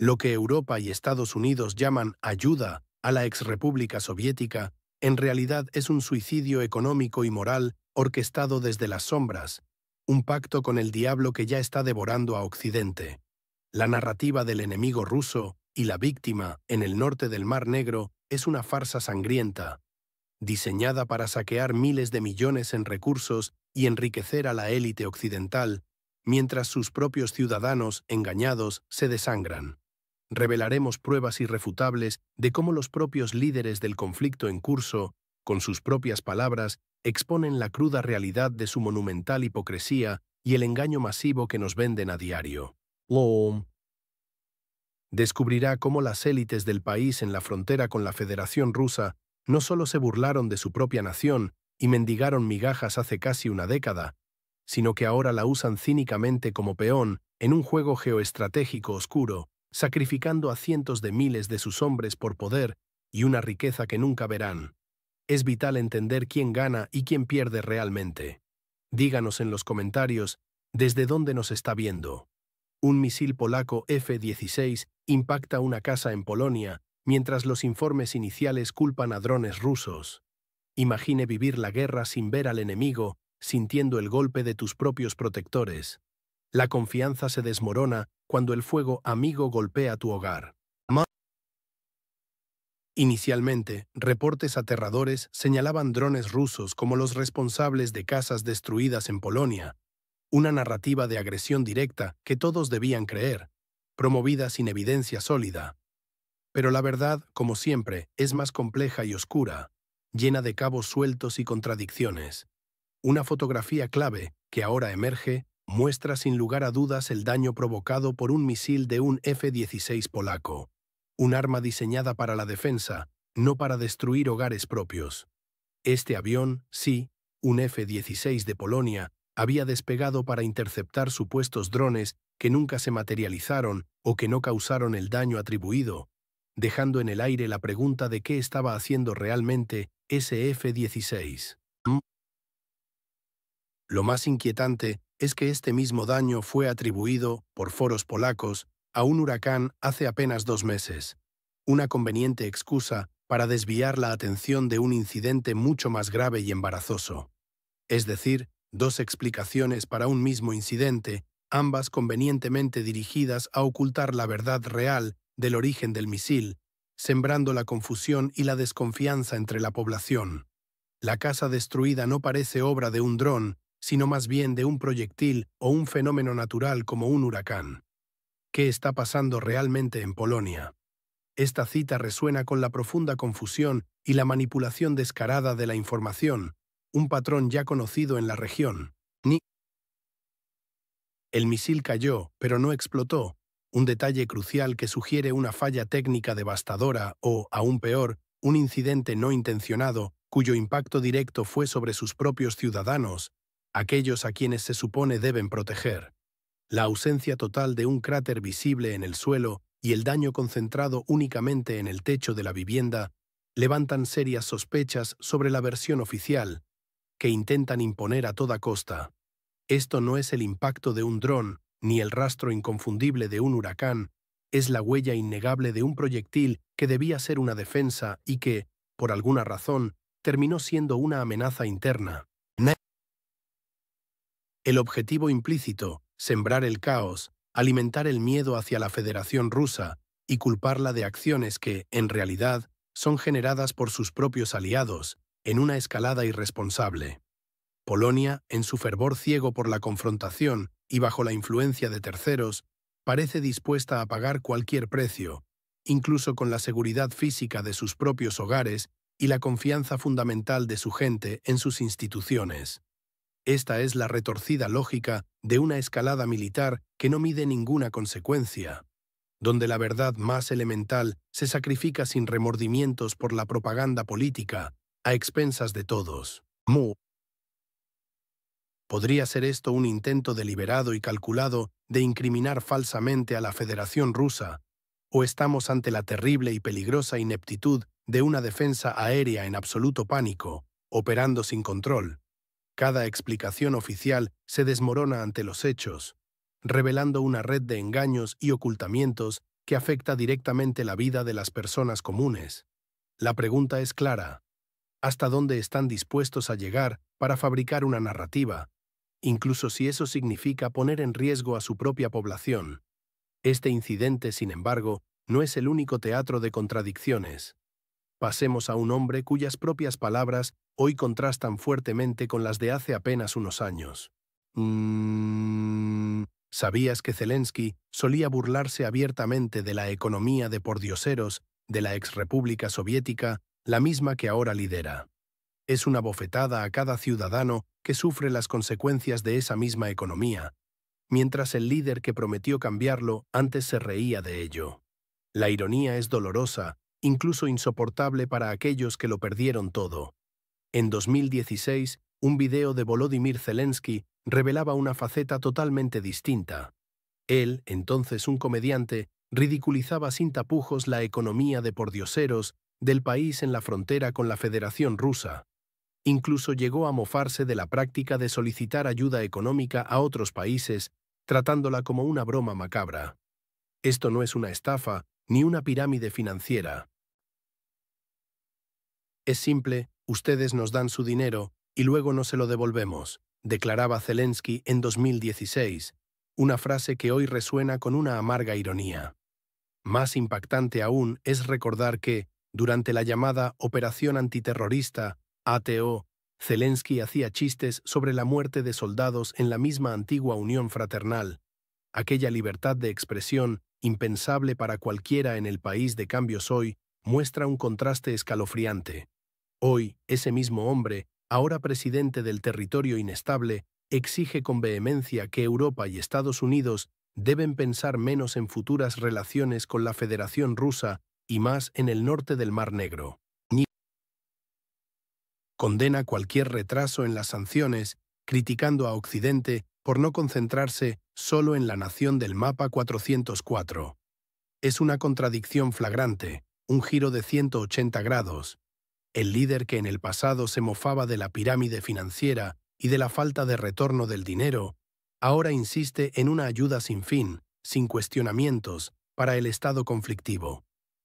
Lo que Europa y Estados Unidos llaman ayuda a la exrepública soviética, en realidad es un suicidio económico y moral orquestado desde las sombras, un pacto con el diablo que ya está devorando a Occidente. La narrativa del enemigo ruso y la víctima en el norte del Mar Negro es una farsa sangrienta, diseñada para saquear miles de millones en recursos y enriquecer a la élite occidental, mientras sus propios ciudadanos, engañados, se desangran. Revelaremos pruebas irrefutables de cómo los propios líderes del conflicto en curso, con sus propias palabras, exponen la cruda realidad de su monumental hipocresía y el engaño masivo que nos venden a diario. Descubrirá cómo las élites del país en la frontera con la Federación Rusa no solo se burlaron de su propia nación y mendigaron migajas hace casi una década, sino que ahora la usan cínicamente como peón en un juego geoestratégico oscuro, sacrificando a cientos de miles de sus hombres por poder y una riqueza que nunca verán. Es vital entender quién gana y quién pierde realmente. Díganos en los comentarios desde dónde nos está viendo. Un misil polaco F-16 impacta una casa en Polonia, mientras los informes iniciales culpan a drones rusos. Imagine vivir la guerra sin ver al enemigo, sintiendo el golpe de tus propios protectores. La confianza se desmorona cuando el fuego amigo golpea tu hogar. Inicialmente, reportes aterradores señalaban drones rusos como los responsables de casas destruidas en Polonia, una narrativa de agresión directa que todos debían creer, promovida sin evidencia sólida. Pero la verdad, como siempre, es más compleja y oscura, llena de cabos sueltos y contradicciones. Una fotografía clave, que ahora emerge, muestra sin lugar a dudas el daño provocado por un misil de un F-16 polaco, un arma diseñada para la defensa, no para destruir hogares propios. Este avión, sí, un F-16 de Polonia, había despegado para interceptar supuestos drones que nunca se materializaron o que no causaron el daño atribuido, dejando en el aire la pregunta de qué estaba haciendo realmente ese F-16. Lo más inquietante es que este mismo daño fue atribuido, por foros polacos, a un huracán hace apenas 2 meses, una conveniente excusa para desviar la atención de un incidente mucho más grave y embarazoso. Es decir, 2 explicaciones para un mismo incidente, ambas convenientemente dirigidas a ocultar la verdad real del origen del misil, sembrando la confusión y la desconfianza entre la población. La casa destruida no parece obra de un dron, sino más bien de un proyectil o un fenómeno natural como un huracán. ¿Qué está pasando realmente en Polonia? Esta cita resuena con la profunda confusión y la manipulación descarada de la información, un patrón ya conocido en la región. El misil cayó, pero no explotó, un detalle crucial que sugiere una falla técnica devastadora o, aún peor, un incidente no intencionado cuyo impacto directo fue sobre sus propios ciudadanos, aquellos a quienes se supone deben proteger. La ausencia total de un cráter visible en el suelo y el daño concentrado únicamente en el techo de la vivienda levantan serias sospechas sobre la versión oficial, que intentan imponer a toda costa. Esto no es el impacto de un dron, ni el rastro inconfundible de un huracán, es la huella innegable de un proyectil que debía ser una defensa y que, por alguna razón, terminó siendo una amenaza interna. El objetivo implícito, sembrar el caos, alimentar el miedo hacia la Federación Rusa y culparla de acciones que, en realidad, son generadas por sus propios aliados, en una escalada irresponsable. Polonia, en su fervor ciego por la confrontación y bajo la influencia de terceros, parece dispuesta a pagar cualquier precio, incluso con la seguridad física de sus propios hogares y la confianza fundamental de su gente en sus instituciones. Esta es la retorcida lógica de una escalada militar que no mide ninguna consecuencia, donde la verdad más elemental se sacrifica sin remordimientos por la propaganda política, a expensas de todos. ¿Podría ser esto un intento deliberado y calculado de incriminar falsamente a la Federación Rusa? ¿O estamos ante la terrible y peligrosa ineptitud de una defensa aérea en absoluto pánico, operando sin control? Cada explicación oficial se desmorona ante los hechos, revelando una red de engaños y ocultamientos que afecta directamente la vida de las personas comunes. La pregunta es clara: ¿hasta dónde están dispuestos a llegar para fabricar una narrativa, incluso si eso significa poner en riesgo a su propia población? Este incidente, sin embargo, no es el único teatro de contradicciones. Pasemos a un hombre cuyas propias palabras hoy contrastan fuertemente con las de hace apenas unos años. ¿Sabías que Zelensky solía burlarse abiertamente de la economía de pordioseros de la exrepública soviética, la misma que ahora lidera? Es una bofetada a cada ciudadano que sufre las consecuencias de esa misma economía, mientras el líder que prometió cambiarlo antes se reía de ello. La ironía es dolorosa, incluso insoportable para aquellos que lo perdieron todo. En 2016, un video de Volodymyr Zelensky revelaba una faceta totalmente distinta. Él, entonces un comediante, ridiculizaba sin tapujos la economía de pordioseros del país en la frontera con la Federación Rusa. Incluso llegó a mofarse de la práctica de solicitar ayuda económica a otros países, tratándola como una broma macabra. Esto no es una estafa ni una pirámide financiera. Es simple: ustedes nos dan su dinero y luego no se lo devolvemos, declaraba Zelensky en 2016, una frase que hoy resuena con una amarga ironía. Más impactante aún es recordar que, durante la llamada Operación Antiterrorista, ATO, Zelensky hacía chistes sobre la muerte de soldados en la misma antigua Unión Fraternal, aquella libertad de expresión, impensable para cualquiera en el país de cambios hoy, muestra un contraste escalofriante. Hoy, ese mismo hombre, ahora presidente del territorio inestable, exige con vehemencia que Europa y Estados Unidos deben pensar menos en futuras relaciones con la Federación Rusa y más en el norte del Mar Negro. Condena cualquier retraso en las sanciones, criticando a Occidente por no concentrarse solo en la nación del mapa 404. Es una contradicción flagrante, un giro de 180 grados. El líder que en el pasado se mofaba de la pirámide financiera y de la falta de retorno del dinero, ahora insiste en una ayuda sin fin, sin cuestionamientos, para el estado conflictivo.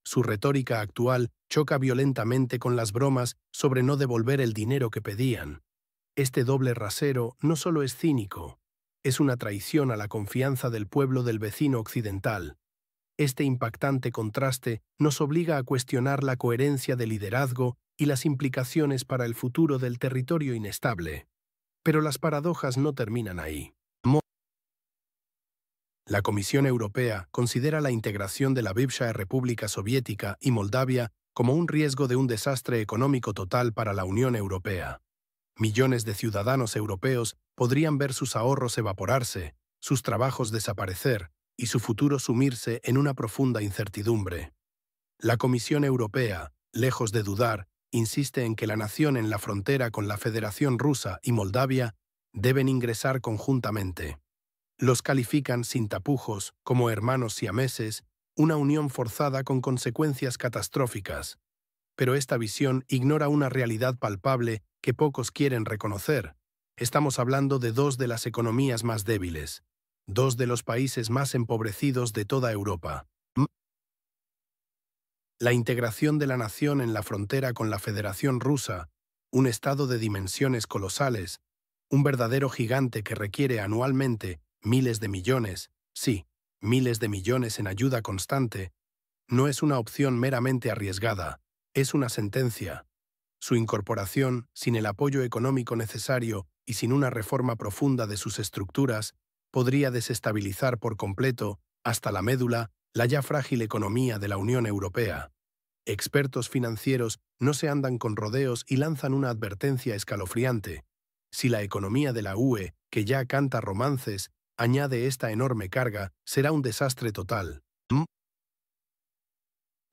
Su retórica actual choca violentamente con las bromas sobre no devolver el dinero que pedían. Este doble rasero no solo es cínico, es una traición a la confianza del pueblo del vecino occidental. Este impactante contraste nos obliga a cuestionar la coherencia del liderazgo y las implicaciones para el futuro del territorio inestable. Pero las paradojas no terminan ahí. La Comisión Europea considera la integración de la bivsha República Soviética y Moldavia como un riesgo de un desastre económico total para la Unión Europea. Millones de ciudadanos europeos podrían ver sus ahorros evaporarse, sus trabajos desaparecer y su futuro sumirse en una profunda incertidumbre. La Comisión Europea, lejos de dudar, insiste en que la nación en la frontera con la Federación Rusa y Moldavia deben ingresar conjuntamente. Los califican sin tapujos como hermanos siameses, una unión forzada con consecuencias catastróficas. Pero esta visión ignora una realidad palpable que pocos quieren reconocer. Estamos hablando de dos de las economías más débiles, dos de los países más empobrecidos de toda Europa. La integración de la nación en la frontera con la Federación Rusa, un estado de dimensiones colosales, un verdadero gigante que requiere anualmente miles de millones, sí, miles de millones en ayuda constante, no es una opción meramente arriesgada, es una sentencia. Su incorporación, sin el apoyo económico necesario y sin una reforma profunda de sus estructuras, podría desestabilizar por completo, hasta la médula, la ya frágil economía de la Unión Europea. Expertos financieros no se andan con rodeos y lanzan una advertencia escalofriante. Si la economía de la UE, que ya canta romances, añade esta enorme carga, será un desastre total.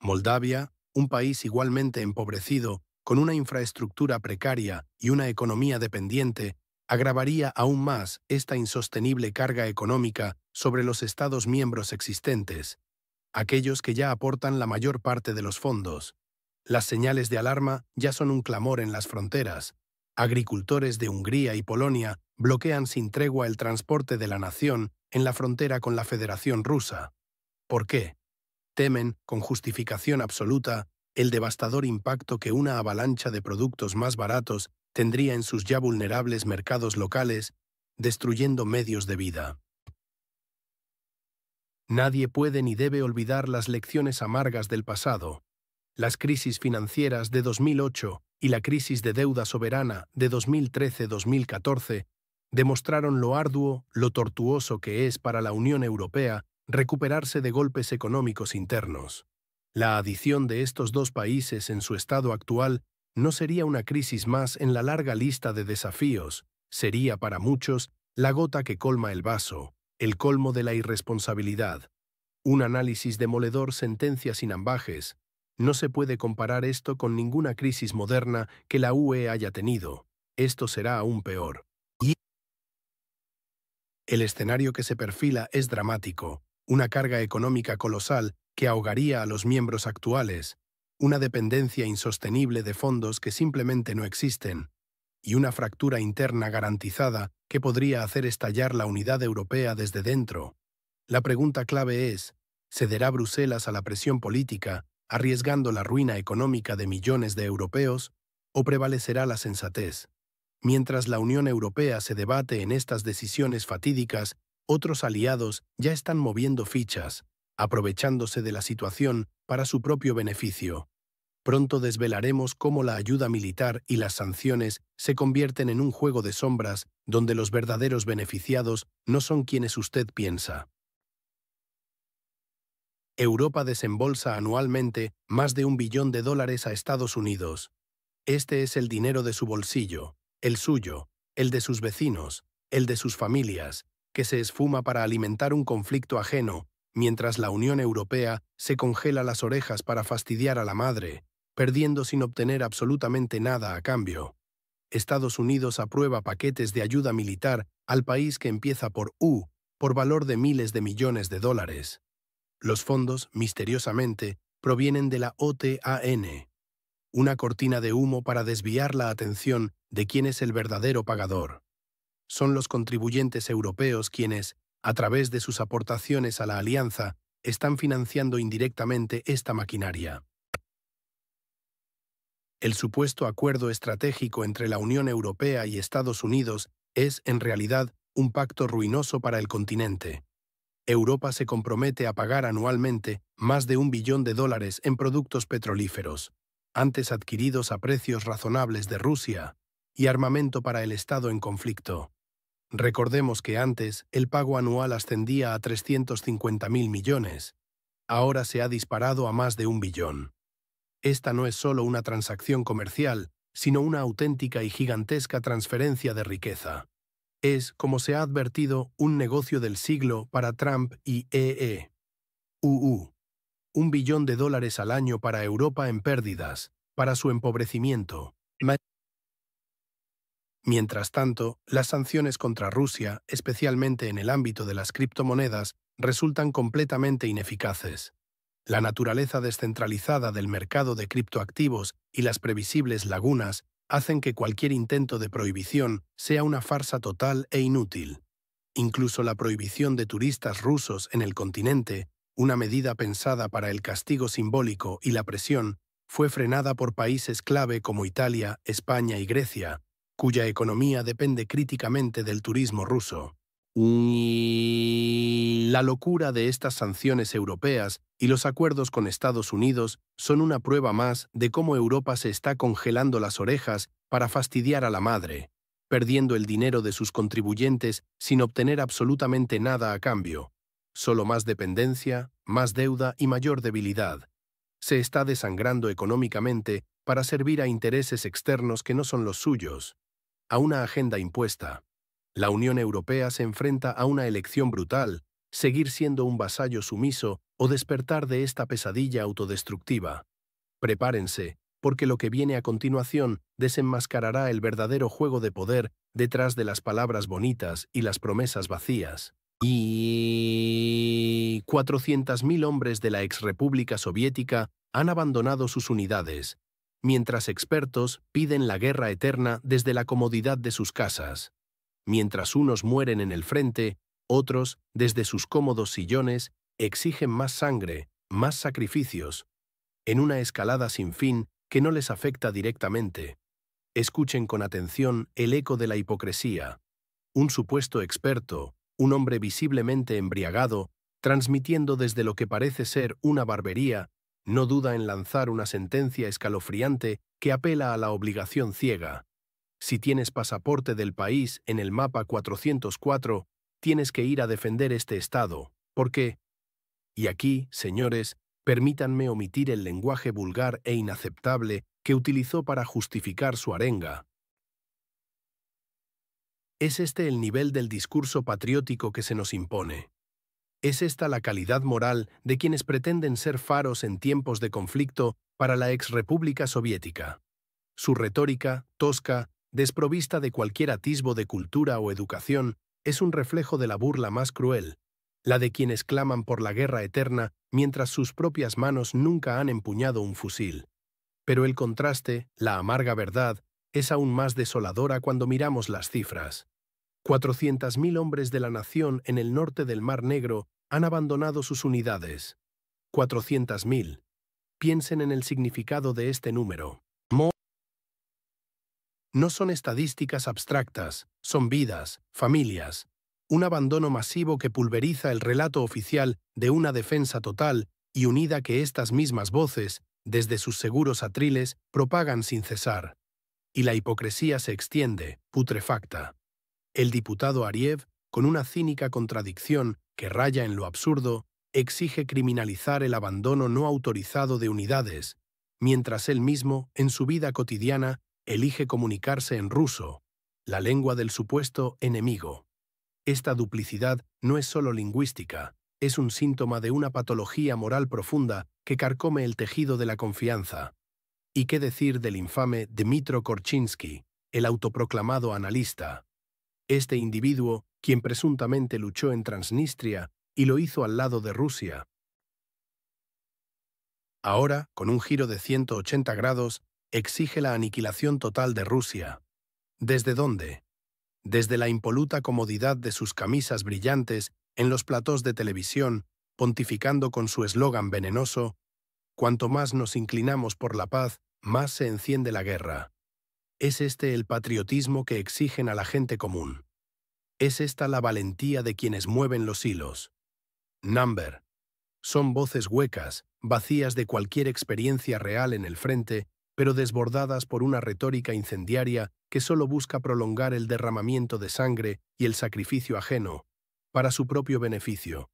Moldavia, un país igualmente empobrecido, con una infraestructura precaria y una economía dependiente, agravaría aún más esta insostenible carga económica sobre los Estados miembros existentes, aquellos que ya aportan la mayor parte de los fondos. Las señales de alarma ya son un clamor en las fronteras. Agricultores de Hungría y Polonia bloquean sin tregua el transporte de la nación en la frontera con la Federación Rusa. ¿Por qué? Temen, con justificación absoluta, el devastador impacto que una avalancha de productos más baratos tendría en sus ya vulnerables mercados locales, destruyendo medios de vida. Nadie puede ni debe olvidar las lecciones amargas del pasado. Las crisis financieras de 2008 y la crisis de deuda soberana de 2013-2014 demostraron lo arduo, lo tortuoso que es para la Unión Europea recuperarse de golpes económicos internos. La adición de estos dos países en su estado actual no sería una crisis más en la larga lista de desafíos, sería para muchos la gota que colma el vaso, el colmo de la irresponsabilidad. Un análisis demoledor sentencia sin ambajes. No se puede comparar esto con ninguna crisis moderna que la UE haya tenido. Esto será aún peor. El escenario que se perfila es dramático, una carga económica colosal que ahogaría a los miembros actuales, una dependencia insostenible de fondos que simplemente no existen, y una fractura interna garantizada que podría hacer estallar la unidad europea desde dentro. La pregunta clave es, ¿cederá Bruselas a la presión política, arriesgando la ruina económica de millones de europeos, o prevalecerá la sensatez? Mientras la Unión Europea se debate en estas decisiones fatídicas, otros aliados ya están moviendo fichas, aprovechándose de la situación para su propio beneficio. Pronto desvelaremos cómo la ayuda militar y las sanciones se convierten en un juego de sombras donde los verdaderos beneficiados no son quienes usted piensa. Europa desembolsa anualmente más de $1 billón a Estados Unidos. Este es el dinero de su bolsillo, el suyo, el de sus vecinos, el de sus familias, que se esfuma para alimentar un conflicto ajeno, mientras la Unión Europea se congela las orejas para fastidiar a la madre, perdiendo sin obtener absolutamente nada a cambio. Estados Unidos aprueba paquetes de ayuda militar al país que empieza por U, por valor de miles de millones de dólares. Los fondos, misteriosamente, provienen de la OTAN. Una cortina de humo para desviar la atención de quién es el verdadero pagador. Son los contribuyentes europeos quienes, a través de sus aportaciones a la alianza, están financiando indirectamente esta maquinaria. El supuesto acuerdo estratégico entre la Unión Europea y Estados Unidos es, en realidad, un pacto ruinoso para el continente. Europa se compromete a pagar anualmente más de $1 billón en productos petrolíferos, antes adquiridos a precios razonables de Rusia, y armamento para el Estado en conflicto. Recordemos que antes el pago anual ascendía a 350.000 millones. Ahora se ha disparado a más de $1 billón. Esta no es solo una transacción comercial, sino una auténtica y gigantesca transferencia de riqueza. Es, como se ha advertido, un negocio del siglo para Trump y EU. $1 billón al año para Europa en pérdidas, para su empobrecimiento. Mientras tanto, las sanciones contra Rusia, especialmente en el ámbito de las criptomonedas, resultan completamente ineficaces. La naturaleza descentralizada del mercado de criptoactivos y las previsibles lagunas hacen que cualquier intento de prohibición sea una farsa total e inútil. Incluso la prohibición de turistas rusos en el continente, una medida pensada para el castigo simbólico y la presión, fue frenada por países clave como Italia, España y Grecia, cuya economía depende críticamente del turismo ruso. La locura de estas sanciones europeas y los acuerdos con Estados Unidos son una prueba más de cómo Europa se está congelando las orejas para fastidiar a la madre, perdiendo el dinero de sus contribuyentes sin obtener absolutamente nada a cambio. Solo más dependencia, más deuda y mayor debilidad. Se está desangrando económicamente para servir a intereses externos que no son los suyos, a una agenda impuesta. La Unión Europea se enfrenta a una elección brutal, seguir siendo un vasallo sumiso o despertar de esta pesadilla autodestructiva. Prepárense, porque lo que viene a continuación desenmascarará el verdadero juego de poder detrás de las palabras bonitas y las promesas vacías. Y 400.000 hombres de la exrepública soviética han abandonado sus unidades, mientras expertos piden la guerra eterna desde la comodidad de sus casas. Mientras unos mueren en el frente, otros, desde sus cómodos sillones, exigen más sangre, más sacrificios, en una escalada sin fin que no les afecta directamente. Escuchen con atención el eco de la hipocresía. Un supuesto experto, un hombre visiblemente embriagado, transmitiendo desde lo que parece ser una barbería, no duda en lanzar una sentencia escalofriante que apela a la obligación ciega. Si tienes pasaporte del país en el mapa 404, tienes que ir a defender este estado, porque, y aquí, señores, permítanme omitir el lenguaje vulgar e inaceptable que utilizó para justificar su arenga. ¿Es este el nivel del discurso patriótico que se nos impone? ¿Es esta la calidad moral de quienes pretenden ser faros en tiempos de conflicto para la exrepública soviética? Su retórica, tosca, desprovista de cualquier atisbo de cultura o educación, es un reflejo de la burla más cruel, la de quienes claman por la guerra eterna mientras sus propias manos nunca han empuñado un fusil. Pero el contraste, la amarga verdad, es aún más desoladora cuando miramos las cifras. 400.000 hombres de la nación en el norte del Mar Negro han abandonado sus unidades. 400.000. Piensen en el significado de este número. No son estadísticas abstractas, son vidas, familias. Un abandono masivo que pulveriza el relato oficial de una defensa total y unida que estas mismas voces, desde sus seguros atriles, propagan sin cesar. Y la hipocresía se extiende, putrefacta. El diputado Ariev, con una cínica contradicción que raya en lo absurdo, exige criminalizar el abandono no autorizado de unidades, mientras él mismo, en su vida cotidiana, elige comunicarse en ruso, la lengua del supuesto enemigo. Esta duplicidad no es solo lingüística, es un síntoma de una patología moral profunda que carcome el tejido de la confianza. ¿Y qué decir del infame Dmytro Korchinsky, el autoproclamado analista? Este individuo, quien presuntamente luchó en Transnistria y lo hizo al lado de Rusia. Ahora, con un giro de 180 grados, exige la aniquilación total de Rusia. ¿Desde dónde? Desde la impoluta comodidad de sus camisas brillantes en los platós de televisión, pontificando con su eslogan venenoso: cuanto más nos inclinamos por la paz, más se enciende la guerra. ¿Es este el patriotismo que exigen a la gente común? ¿Es esta la valentía de quienes mueven los hilos? Number. Son voces huecas, vacías de cualquier experiencia real en el frente, pero desbordadas por una retórica incendiaria que solo busca prolongar el derramamiento de sangre y el sacrificio ajeno, para su propio beneficio.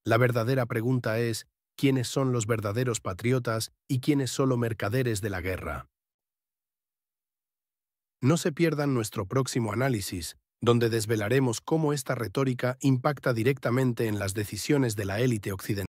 La verdadera pregunta es: ¿quiénes son los verdaderos patriotas y quiénes solo mercaderes de la guerra? No se pierdan nuestro próximo análisis, donde desvelaremos cómo esta retórica impacta directamente en las decisiones de la élite occidental.